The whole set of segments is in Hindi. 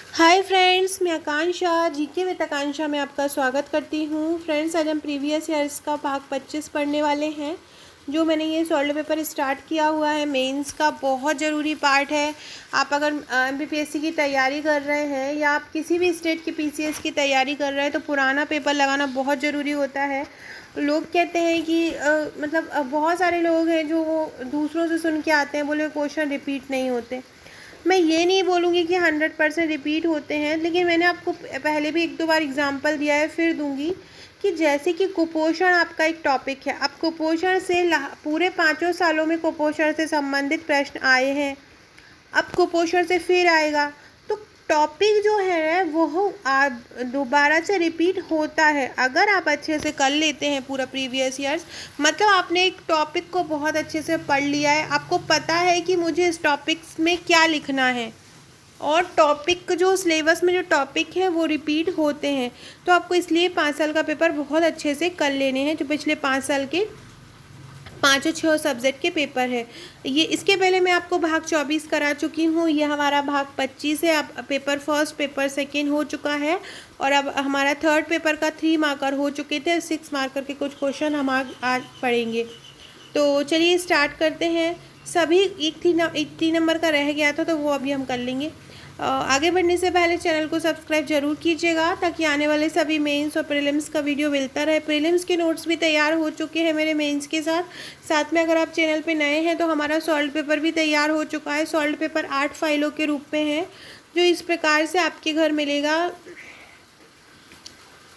हाय फ्रेंड्स, मैं आकांक्षा जीके विद आकांक्षा में आपका स्वागत करती हूँ। फ्रेंड्स, आज हम प्रीवियस ईयर्स का भाग 25 पढ़ने वाले हैं। जो मैंने ये सॉल्व पेपर स्टार्ट किया हुआ है, मेंस का बहुत ज़रूरी पार्ट है। आप अगर एमपीपीएससी की तैयारी कर रहे हैं या आप किसी भी स्टेट की पीसीएस की तैयारी कर रहे हैं तो पुराना पेपर लगाना बहुत ज़रूरी होता है। लोग कहते हैं कि बहुत सारे लोग हैं जो वो दूसरों से सुन के आते हैं, बोले क्वेश्चन रिपीट नहीं होते। मैं ये नहीं बोलूँगी कि 100% रिपीट होते हैं, लेकिन मैंने आपको पहले भी एक दो बार एग्जांपल दिया है, फिर दूंगी कि जैसे कि कुपोषण आपका एक टॉपिक है। अब कुपोषण से पूरे 5 सालों में कुपोषण से संबंधित प्रश्न आए हैं। अब कुपोषण से फिर आएगा, तो टॉपिक जो है वो दोबारा से रिपीट होता है। अगर आप अच्छे से कर लेते हैं पूरा प्रीवियस ईयर्स, मतलब आपने एक टॉपिक को बहुत अच्छे से पढ़ लिया है, आपको पता है कि मुझे इस टॉपिक में क्या लिखना है, और टॉपिक जो सिलेबस में जो टॉपिक है वो रिपीट होते हैं, तो आपको इसलिए 5 साल का पेपर बहुत अच्छे से कर लेने हैं। जो पिछले 5 साल के 5 और 6 सब्जेक्ट के पेपर है, ये इसके पहले मैं आपको भाग 24 करा चुकी हूँ। ये हमारा भाग 25 है। अब पेपर फर्स्ट पेपर सेकेंड हो चुका है, और अब हमारा थर्ड पेपर का 3 मार्कर हो चुके थे। 6 मार्कर के कुछ क्वेश्चन हम आज पढ़ेंगे। तो चलिए स्टार्ट करते हैं। सभी एक 3 नंबर का रह गया था, तो वो अभी हम कर लेंगे। आगे बढ़ने से पहले चैनल को सब्सक्राइब जरूर कीजिएगा, ताकि आने वाले सभी मेंस और प्रीलिम्स का वीडियो मिलता रहे। प्रीलिम्स के नोट्स भी तैयार हो चुके हैं मेरे मेंस के साथ। साथ में अगर आप चैनल पे नए हैं तो हमारा सॉल्व पेपर भी तैयार हो चुका है। सॉल्व पेपर 8 फाइलों के रूप में है, जो इस प्रकार से आपके घर मिलेगा।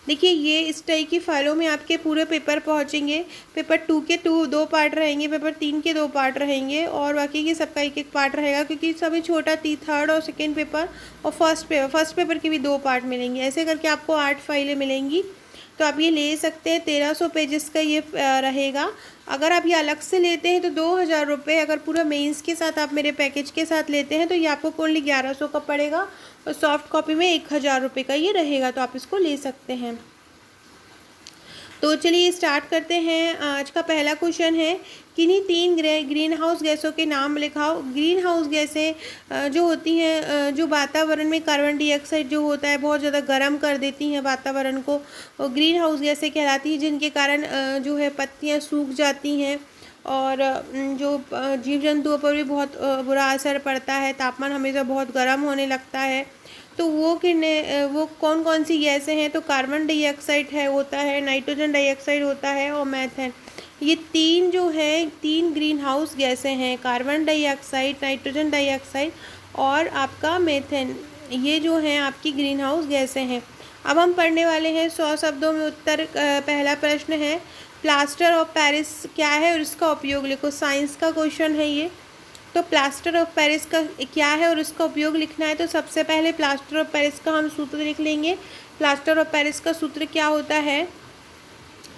देखिए, ये इस टाइप की फाइलों में आपके पूरे पेपर पहुंचेंगे। पेपर 2 के 2 पार्ट रहेंगे, पेपर 3 के 2 पार्ट रहेंगे, और बाकी के सबका एक पार्ट रहेगा, क्योंकि सभी छोटा थर्ड और सेकेंड पेपर और फर्स्ट पेपर के भी 2 पार्ट मिलेंगे। ऐसे करके आपको 8 फाइलें मिलेंगी। तो आप ये ले सकते हैं। 1300 पेजेस का ये रहेगा। अगर आप ये अलग से लेते हैं तो 2000 रुपये, अगर पूरा मेंस के साथ आप मेरे पैकेज के साथ लेते हैं तो ये आपको ओनली 1100 का पड़ेगा, और सॉफ्ट कॉपी में 1000 रुपये का ये रहेगा, तो आप इसको ले सकते हैं। तो चलिए स्टार्ट करते हैं। आज का पहला क्वेश्चन है, किन्हीं 3 ग्रीन हाउस गैसों के नाम लिखाओ। ग्रीन हाउस गैसें जो होती हैं, जो वातावरण में कार्बन डाइऑक्साइड जो होता है बहुत ज़्यादा गर्म कर देती हैं वातावरण को, और ग्रीन हाउस गैसें कहलाती हैं, जिनके कारण जो है पत्तियां सूख जाती हैं, और जो जीव जंतुओं पर भी बहुत बुरा असर पड़ता है। तापमान हमेशा बहुत गर्म होने लगता है। तो वो कौन कौन सी गैसें हैं? तो कार्बन डाइऑक्साइड होता है, नाइट्रोजन डाइऑक्साइड होता है, और मैथेन। ये 3 जो है 3 ग्रीन हाउस गैसें हैं, कार्बन डाइऑक्साइड, नाइट्रोजन डाइऑक्साइड और आपका मेथेन। ये जो हैं आपकी ग्रीन हाउस गैसें हैं। अब हम पढ़ने वाले हैं 100 शब्दों में उत्तर। पहला प्रश्न है, प्लास्टर ऑफ पेरिस क्या है और इसका उपयोग लिखो। साइंस का क्वेश्चन है ये। तो प्लास्टर ऑफ पेरिस का क्या है और इसका उपयोग लिखना है। तो सबसे पहले प्लास्टर ऑफ पेरिस का हम सूत्र लिख लेंगे। प्लास्टर ऑफ पेरिस का सूत्र क्या होता है?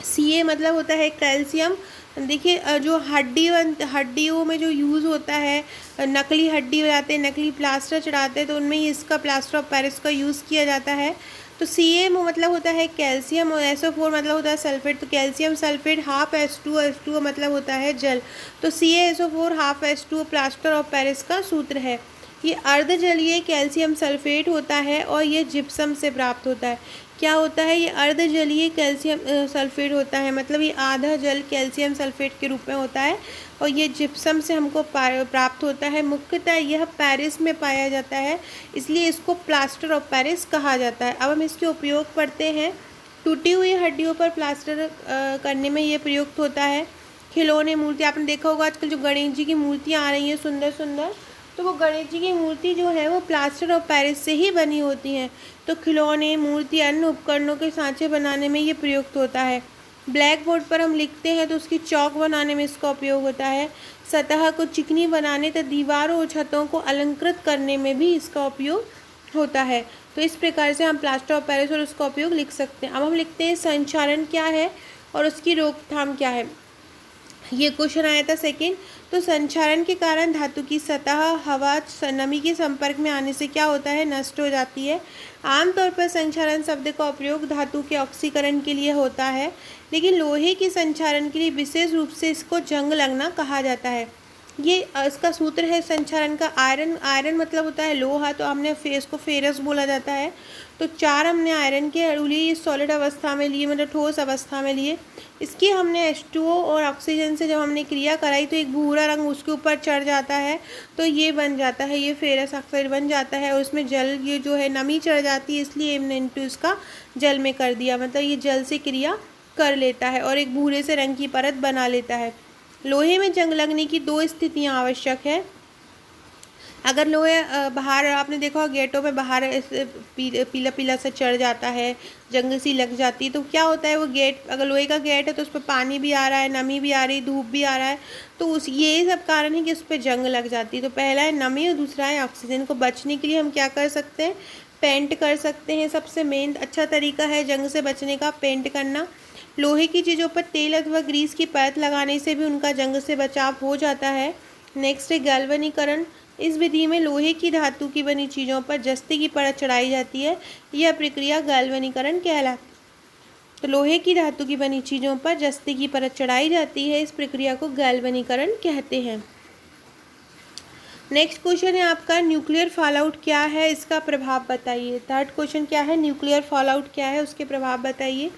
Ca मतलब होता है कैल्शियम। देखिए, जो हड्डियों में जो यूज़ होता है, नकली हड्डी बनाते हैं, नकली प्लास्टर चढ़ाते हैं, तो उनमें ही इसका प्लास्टर ऑफ पेरिस का यूज़ किया जाता है। तो Ca मतलब होता है कैल्शियम, और SO4 मतलब होता है सल्फेट। तो कैल्शियम सल्फेट हाफ H2O मतलब होता है जल। तो CaSO4 half H2O plaster of Paris का सूत्र है। ये अर्धजलीय कैल्शियम सल्फेट होता है, और ये जिप्सम से प्राप्त होता है। क्या होता है? ये अर्धजलीय कैल्शियम सल्फेट होता है, मतलब ये आधा जल कैल्शियम सल्फेट के रूप में होता है, और ये जिप्सम से हमको प्राप्त होता है। मुख्यतः यह पेरिस में पाया जाता है, इसलिए इसको प्लास्टर ऑफ पेरिस कहा जाता है। अब हम इसके उपयोग पढ़ते हैं। टूटी हुई हड्डियों पर प्लास्टर करने में ये प्रयुक्त होता है। खिलौने, मूर्ति, आपने देखा होगा आजकल जो गणेश जी की मूर्तियाँ आ रही हैं सुंदर सुंदर, तो वो गणेश जी की मूर्ति जो है वो प्लास्टर ऑफ पेरिस से ही बनी होती हैं। तो खिलौने, मूर्ति, अन्य उपकरणों के सांचे बनाने में ये प्रयुक्त होता है। ब्लैक बोर्ड पर हम लिखते हैं तो उसकी चौक बनाने में इसका उपयोग होता है। सतह को चिकनी बनाने तथा दीवारों और छतों को अलंकृत करने में भी इसका उपयोग होता है। तो इस प्रकार से हम प्लास्टर ऑफ पेरिस और उसका उपयोग लिख सकते हैं। अब हम लिखते हैं संक्षारण क्या है और उसकी रोकथाम क्या है। ये क्वेश्चन आया था सेकंड। तो संक्षारण के कारण धातु की सतह हवा नमी के संपर्क में आने से क्या होता है? नष्ट हो जाती है। आमतौर पर संक्षारण शब्द का उपयोग धातु के ऑक्सीकरण के लिए होता है, लेकिन लोहे के संक्षारण के लिए विशेष रूप से इसको जंग लगना कहा जाता है। ये इसका सूत्र है संचालन का। आयरन, आयरन मतलब होता है लोहा, तो हमने इसको फेरस बोला जाता है। तो 4 हमने आयरन के अणु लिए, ये सॉलिड अवस्था में लिए, मतलब ठोस अवस्था में लिए। इसकी हमने H2O और ऑक्सीजन से जब हमने क्रिया कराई तो एक भूरा रंग उसके ऊपर चढ़ जाता है, तो ये बन जाता है, ये फेरस ऑक्साइड बन जाता है। और उसमें जल, ये जो है नमी चढ़ जाती है, इसलिए हमने इनटू इसका जल में कर दिया, मतलब ये जल से क्रिया कर लेता है और एक भूरे से रंग की परत बना लेता है। लोहे में जंग लगने की 2 स्थितियां आवश्यक है। अगर लोहे बाहर, आपने देखा होगा गेटों में बाहर पीला पीला सा चढ़ जाता है, जंग सी लग जाती है, तो क्या होता है वो गेट, अगर लोहे का गेट है तो उस पर पानी भी आ रहा है, नमी भी आ रही, धूप भी आ रहा है, तो उस ये सब कारण है कि उस पर जंग लग जाती है। तो पहला है नमी और दूसरा है ऑक्सीजन। को बचने के लिए हम क्या कर सकते हैं, पेंट कर सकते हैं। सबसे मेन अच्छा तरीका है जंग से बचने का पेंट करना। लोहे की चीज़ों पर तेल अथवा ग्रीस की परत लगाने से भी उनका जंग से बचाव हो जाता है। नेक्स्ट है गैल्वनीकरण। इस विधि में लोहे की धातु की बनी चीज़ों पर जस्ते की परत चढ़ाई जाती है, यह प्रक्रिया गैल्वनीकरण कहलाती है। तो लोहे की धातु की बनी चीज़ों पर जस्ते की परत चढ़ाई जाती है, इस प्रक्रिया को गैल्वनीकरण कहते हैं। नेक्स्ट क्वेश्चन है आपका, न्यूक्लियर फॉलआउट क्या है, इसका प्रभाव बताइए। थर्ड क्वेश्चन क्या है, न्यूक्लियर फॉलआउट क्या है, उसके प्रभाव बताइए।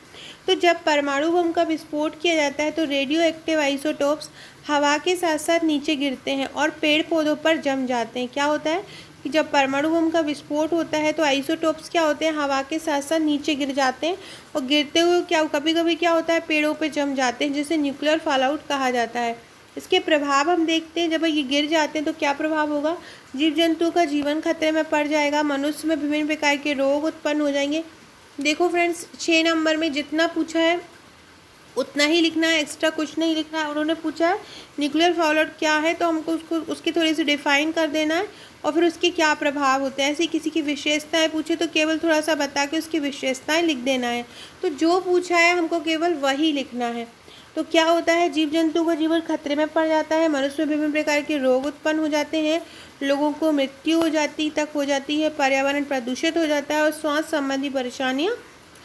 तो जब परमाणु बम का विस्फोट किया जाता है तो रेडियो एक्टिव आइसोटोप्स हवा के साथ साथ नीचे गिरते हैं और पेड़ पौधों पर जम जाते हैं। क्या होता है कि जब परमाणु बम का विस्फोट होता है तो आइसोटोप्स क्या होते हैं, हवा के साथ साथ नीचे गिर जाते हैं और गिरते हुए क्या कभी कभी क्या होता है, पेड़ों पर जम जाते हैं, जिसे न्यूक्लियर फॉलआउट कहा जाता है। इसके प्रभाव हम देखते हैं, जब ये गिर जाते हैं तो क्या प्रभाव होगा, जीव जंतु का जीवन खतरे में पड़ जाएगा, मनुष्य में विभिन्न प्रकार के रोग उत्पन्न हो जाएंगे। देखो फ्रेंड्स, 6 नंबर में जितना पूछा है उतना ही लिखना है, एक्स्ट्रा कुछ नहीं लिखना है। उन्होंने पूछा है न्यूक्लियर फॉलआउट क्या है, तो हमको उसकी थोड़ी सी डिफाइन कर देना है और फिर उसके क्या प्रभाव होते हैं। ऐसे किसी की विशेषताएं पूछे तो केवल थोड़ा सा बता के उसकी विशेषताएं लिख देना है। तो जो पूछा है हमको केवल वही लिखना है। तो क्या होता है, जीव जंतु का जीवन खतरे में पड़ जाता है, मनुष्य में विभिन्न प्रकार के रोग उत्पन्न हो जाते हैं, लोगों को मृत्यु हो जाती है, पर्यावरण प्रदूषित हो जाता है और स्वास्थ्य संबंधी परेशानियां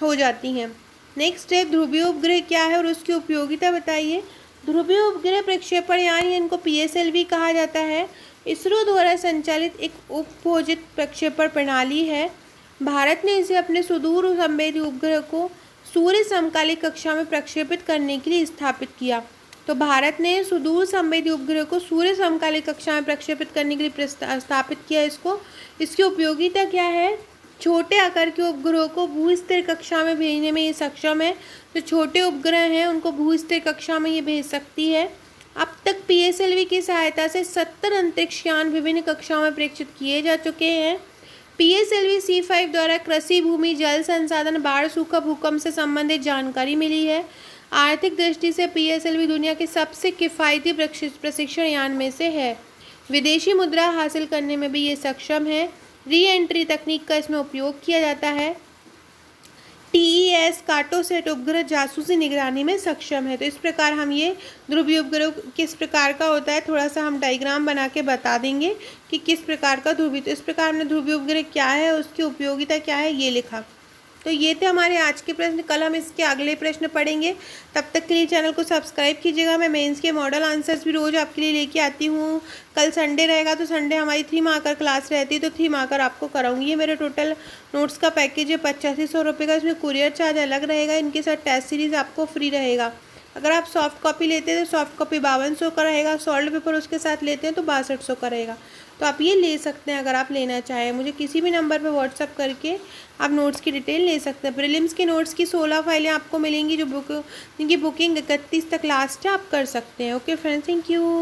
हो जाती हैं। नेक्स्ट है ध्रुवीय उपग्रह क्या है और उसकी उपयोगिता बताइए। ध्रुवीय उपग्रह प्रक्षेपण यानी इनको PSLV कहा जाता है, इसरो द्वारा संचालित एक उपभोजित प्रक्षेपण प्रणाली है। भारत ने इसे अपने सुदूर संवेदी उपग्रह को सूर्य समकालिक कक्षा में प्रक्षेपित करने के लिए स्थापित किया। तो भारत ने सुदूर संवेदी उपग्रह को सूर्य समकालिक कक्षा में प्रक्षेपित करने के लिए स्थापित किया इसको। इसकी उपयोगिता क्या है, छोटे आकार के उपग्रहों को भूस्थिर कक्षा में भेजने में ये सक्षम है। जो छोटे उपग्रह हैं उनको भूस्थिर कक्षा में ये भेज सकती है। अब तक PSLV की सहायता से 70 अंतरिक्ष यान विभिन्न कक्षाओं में प्रेक्षित किए जा चुके हैं। PSLV C5 द्वारा कृषि भूमि, जल संसाधन, बाढ़, सूखा, भूकंप से संबंधित जानकारी मिली है। आर्थिक दृष्टि से PSLV दुनिया के सबसे किफ़ायती प्रशिक्षण यान में से है। विदेशी मुद्रा हासिल करने में भी ये सक्षम है। री एंट्री तकनीक का इसमें उपयोग किया जाता है। TES कार्टोसैट उपग्रह जासूसी निगरानी में सक्षम है। तो इस प्रकार हम ये ध्रुवीय उपग्रह किस प्रकार का होता है, थोड़ा सा हम डायग्राम बना के बता देंगे कि किस प्रकार का ध्रुवीय। तो इस प्रकार हमने ध्रुवीय उपग्रह क्या है, उसकी उपयोगिता क्या है, ये लिखा। तो ये थे हमारे आज के प्रश्न। कल हम इसके अगले प्रश्न पढ़ेंगे। तब तक के लिए चैनल को सब्सक्राइब कीजिएगा। मैं मेंस के मॉडल आंसर्स भी रोज़ आपके लिए लेके आती हूँ। कल संडे रहेगा तो संडे हमारी 3 मार्कर क्लास रहती है, तो 3 मार्कर आपको कराऊंगी। ये मेरे टोटल नोट्स का पैकेज है 8500 रुपये का। इसमें कुरियर चार्ज अलग रहेगा, इनके साथ टेस्ट सीरीज़ आपको फ्री रहेगा। अगर आप सॉफ्ट कॉपी लेते हैं तो सॉफ्ट कॉपी 5200 का रहेगा, सॉल्ड पेपर उसके साथ लेते हैं तो 6200 का रहेगा। तो आप ये ले सकते हैं अगर आप लेना चाहें। मुझे किसी भी नंबर पे व्हाट्सअप करके आप नोट्स की डिटेल ले सकते हैं। प्रीलिम्स के नोट्स की 16 फाइलें आपको मिलेंगी, जिनकी बुकिंग 31 तक लास्ट है, आप कर सकते हैं। Okay friends, thank you.